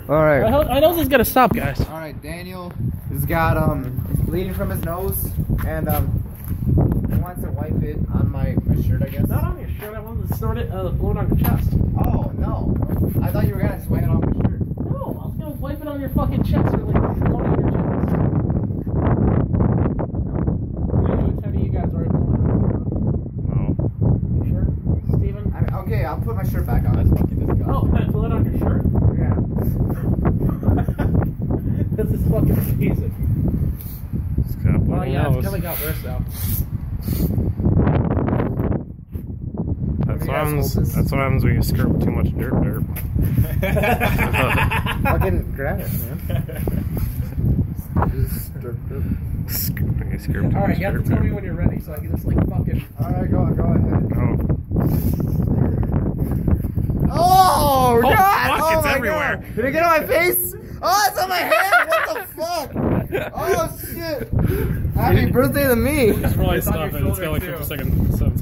All right. I know this is gonna stop, guys. All right, Daniel has got he's bleeding from his nose, and he wants to wipe it on my shirt, I guess. Not on your shirt. I wanted to snort it, blow it on your chest. Oh no! I thought you were gonna just wipe it off my shirt. No, I was gonna wipe it on your fucking chest or like blow it on your chest. How do you guys already blown it on? No. You sure, Steven? Okay, I'll put my shirt back on. Let's fucking discuss. Oh, I blow it on your shirt? Yeah. This is fucking amazing. It's got Oh yeah, it's coming out worse now. That's what happens when you scrub too much dirt. Fucking grab it, man. Alright, you have to tell me when you're ready so I can just like fucking... Alright, go ahead. Oh. Oh, God! Fuck, Oh, it's my everywhere. God. Did it get on my face? Oh, it's on my hand! What the fuck? Oh, shit! Happy birthday to me! Just really stop it. It's got like 50 seconds.